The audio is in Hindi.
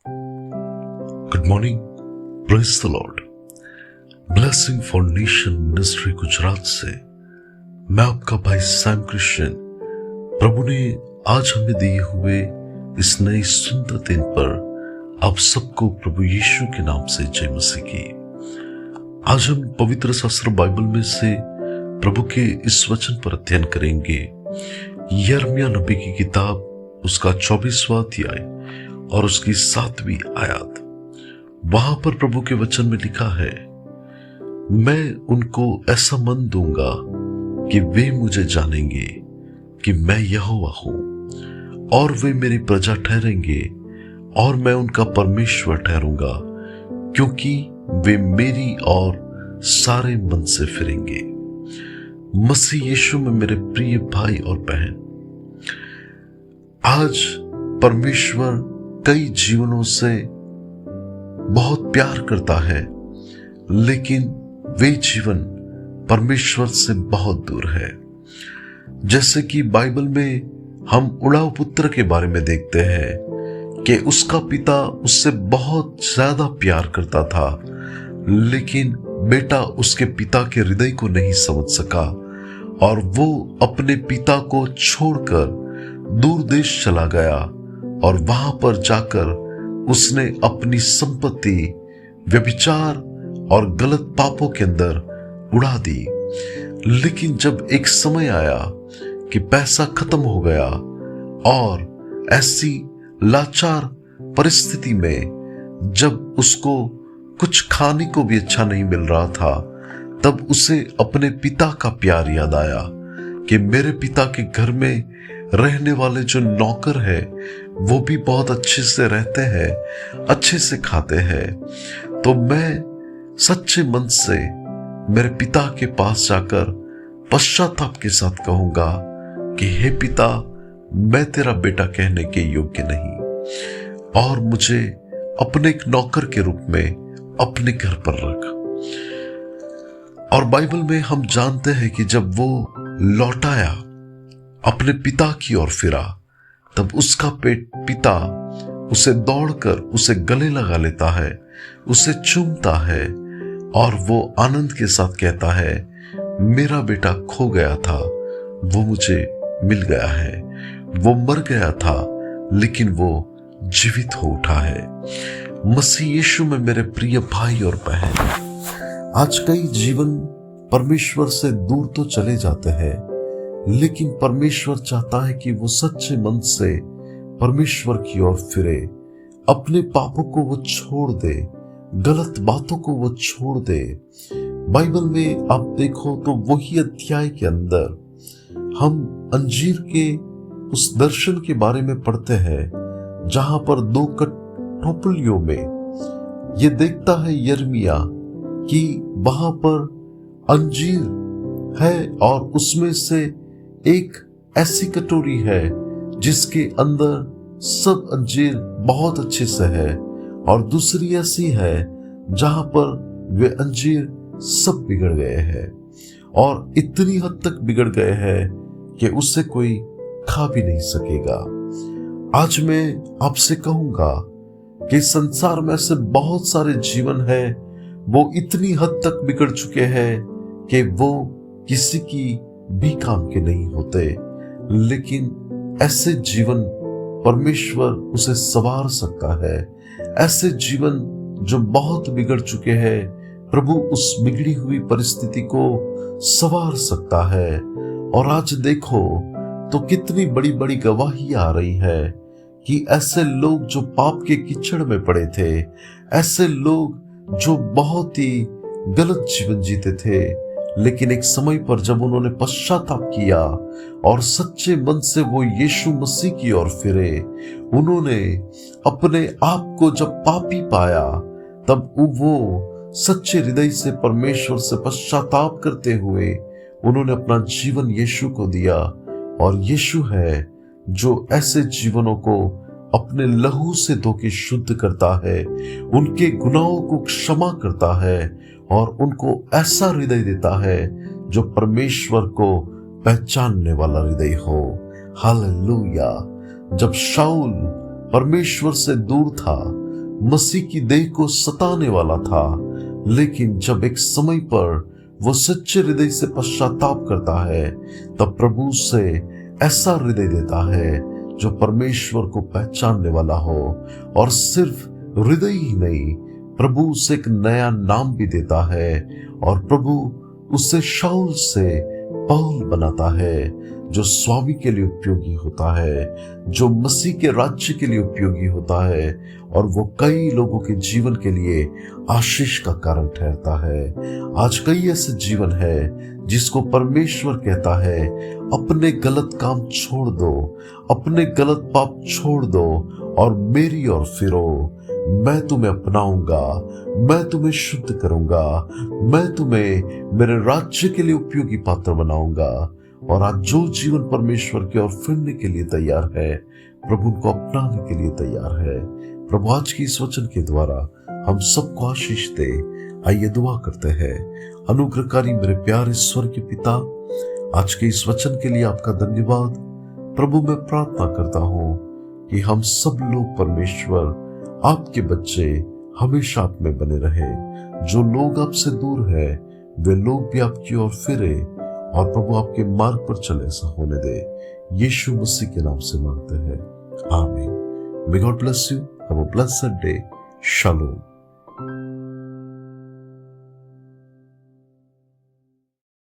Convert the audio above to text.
Good morning, praise the Lord. Blessing foundation ministry Gujarat से मैं आपका भाई सैम क्रिश्चियन। प्रभु ने आज हमें दिए हुए इस नए सुंदर दिन पर आप सबको प्रभु यीशु के नाम से जय मसीह की। आज हम पवित्र शास्त्र बाइबल में से प्रभु के इस वचन पर अध्ययन करेंगे। यिर्मयाह नबी की किताब, उसका 24वां अध्याय और उसकी 7वीं आयत। वहां पर प्रभु के वचन में लिखा है, मैं उनको ऐसा मन दूंगा कि वे मुझे जानेंगे कि मैं यहोवा हूं, और वे मेरी प्रजा ठहरेंगे और मैं उनका परमेश्वर ठहरूंगा, क्योंकि वे मेरी और सारे मन से फिरेंगे। मसीह यीशु में मेरे प्रिय भाई और बहन, आज परमेश्वर कई जीवनों से बहुत प्यार करता है, लेकिन वे जीवन परमेश्वर से बहुत दूर है। जैसे कि बाइबल में हम उड़ाऊ पुत्र के बारे में देखते हैं कि उसका पिता उससे बहुत ज्यादा प्यार करता था, लेकिन बेटा उसके पिता के हृदय को नहीं समझ सका और वो अपने पिता को छोड़कर दूर देश चला गया और वहां पर जाकर उसने अपनी संपत्ति व्यभिचार और गलत पापों के अंदर उड़ा दी। लेकिन जब एक समय आया कि पैसा खत्म हो गया और ऐसी लाचार परिस्थिति में जब उसको कुछ खाने को भी अच्छा नहीं मिल रहा था, तब उसे अपने पिता का प्यार याद आया कि मेरे पिता के घर में रहने वाले जो नौकर है वो भी बहुत अच्छे से रहते हैं, अच्छे से खाते हैं, तो मैं सच्चे मन से मेरे पिता के पास जाकर पश्चाताप के साथ कहूंगा कि हे पिता, मैं तेरा बेटा कहने के योग्य नहीं और मुझे अपने एक नौकर के रूप में अपने घर पर रख। और बाइबल में हम जानते हैं कि जब वो लौट आया, अपने पिता की ओर फिरा, तब उसका पिता उसे दौड़कर उसे गले लगा लेता है, उसे चूमता है और वो आनंद के साथ कहता है, मेरा बेटा खो गया था, वो मुझे मिल गया है, वो मर गया था लेकिन वो जीवित हो उठा है। मसीह यीशु में मेरे प्रिय भाई और बहन, आज कई जीवन परमेश्वर से दूर तो चले जाते हैं, लेकिन परमेश्वर चाहता है कि वो सच्चे मन से परमेश्वर की ओर फिरे, अपने पापों को वो छोड़ दे, गलत बातों को वो छोड़ दे। बाइबल में आप देखो तो वही अध्याय के अंदर हम अंजीर के उस दर्शन के बारे में पढ़ते हैं, जहां पर 2 कठपुतलियों में ये देखता है यिर्मयाह कि वहां पर अंजीर है और उसमें से एक ऐसी कटोरी है जिसके अंदर सब अंजीर बहुत अच्छे से है, और दूसरी ऐसी है जहां पर वे अंजीर सब बिगड़ गए हैं और इतनी हद तक बिगड़ गए हैं कि उससे कोई खा भी नहीं सकेगा। आज मैं आपसे कहूंगा कि संसार में ऐसे बहुत सारे जीवन है, वो इतनी हद तक बिगड़ चुके हैं कि वो किसी की भी काम के नहीं होते, लेकिन ऐसे जीवन परमेश्वर उसे संवार सकता है। ऐसे जीवन जो बहुत बिगड़ चुके हैं, प्रभु उस बिगड़ी हुई परिस्थिति को संवार सकता है। और आज देखो तो कितनी बड़ी बड़ी गवाही आ रही है कि ऐसे लोग जो पाप के कीचड़ में पड़े थे, ऐसे लोग जो बहुत ही गलत जीवन जीते थे, लेकिन एक समय पर जब उन्होंने पश्चाताप किया और सच्चे मन से वो यीशु मसीह की ओर फिरे, उन्होंने अपने आप को जब पापी पाया, तब वो सच्चे हृदय से परमेश्वर से पश्चाताप करते हुए उन्होंने अपना जीवन यीशु को दिया। और यीशु है जो ऐसे जीवनों को अपने लहू से धो के शुद्ध करता है, उनके गुनाहों को क्षमा करता है और उनको ऐसा हृदय देता है जो परमेश्वर को पहचानने वाला हृदय हो। हालेलुया। जब शाऊल परमेश्वर से दूर था, मसीह की देह को सताने वाला था, लेकिन जब एक समय पर वो सच्चे हृदय से पश्चाताप करता है, तब प्रभु से ऐसा हृदय देता है जो परमेश्वर को पहचानने वाला हो। और सिर्फ हृदय ही नहीं, प्रभु उसे एक नया नाम भी देता है और प्रभु उसे शाऊल से पौल बनाता है, जो स्वामी के लिए उपयोगी होता है, जो मसीह के राज्य के लिए उपयोगी होता है, और वो कई लोगों के जीवन के लिए आशीष का कारण ठहरता है। आज कई ऐसे जीवन है जिसको परमेश्वर कहता है, अपने गलत काम छोड़ दो, अपने गलत पाप छोड़ दो और मेरी ओर फिरो। मैं तुम्हें अपनाऊंगा, मैं तुम्हें शुद्ध करूंगा, मैं तुम्हें मेरे राज्य के लिए उपयोगी पात्र बनाऊंगा। और आज जो जीवन परमेश्वर की ओर फिरने के लिए तैयार है, प्रभु को अपनाने के लिए तैयार है, प्रभु आज की इस वचन के द्वारा हम सबको आशीष दे। आइए दुआ करते हैं। अनुग्रहकारी मेरे प्यारे स्वर्गीय पिता, आज के इस वचन के लिए आपका धन्यवाद। प्रभु मैं प्रार्थना करता हूं कि हम सब लोग परमेश्वर आपके बच्चे हमेशा आप में बने रहे। जो लोग आपसे दूर है वे लोग भी आपकी ओर फिरे और प्रभु आपके मार्ग पर चले, ऐसा होने दे। यीशु मसीह के नाम से मांगते हैं, आमीन। May God bless you. Have a blessed day. Shalom.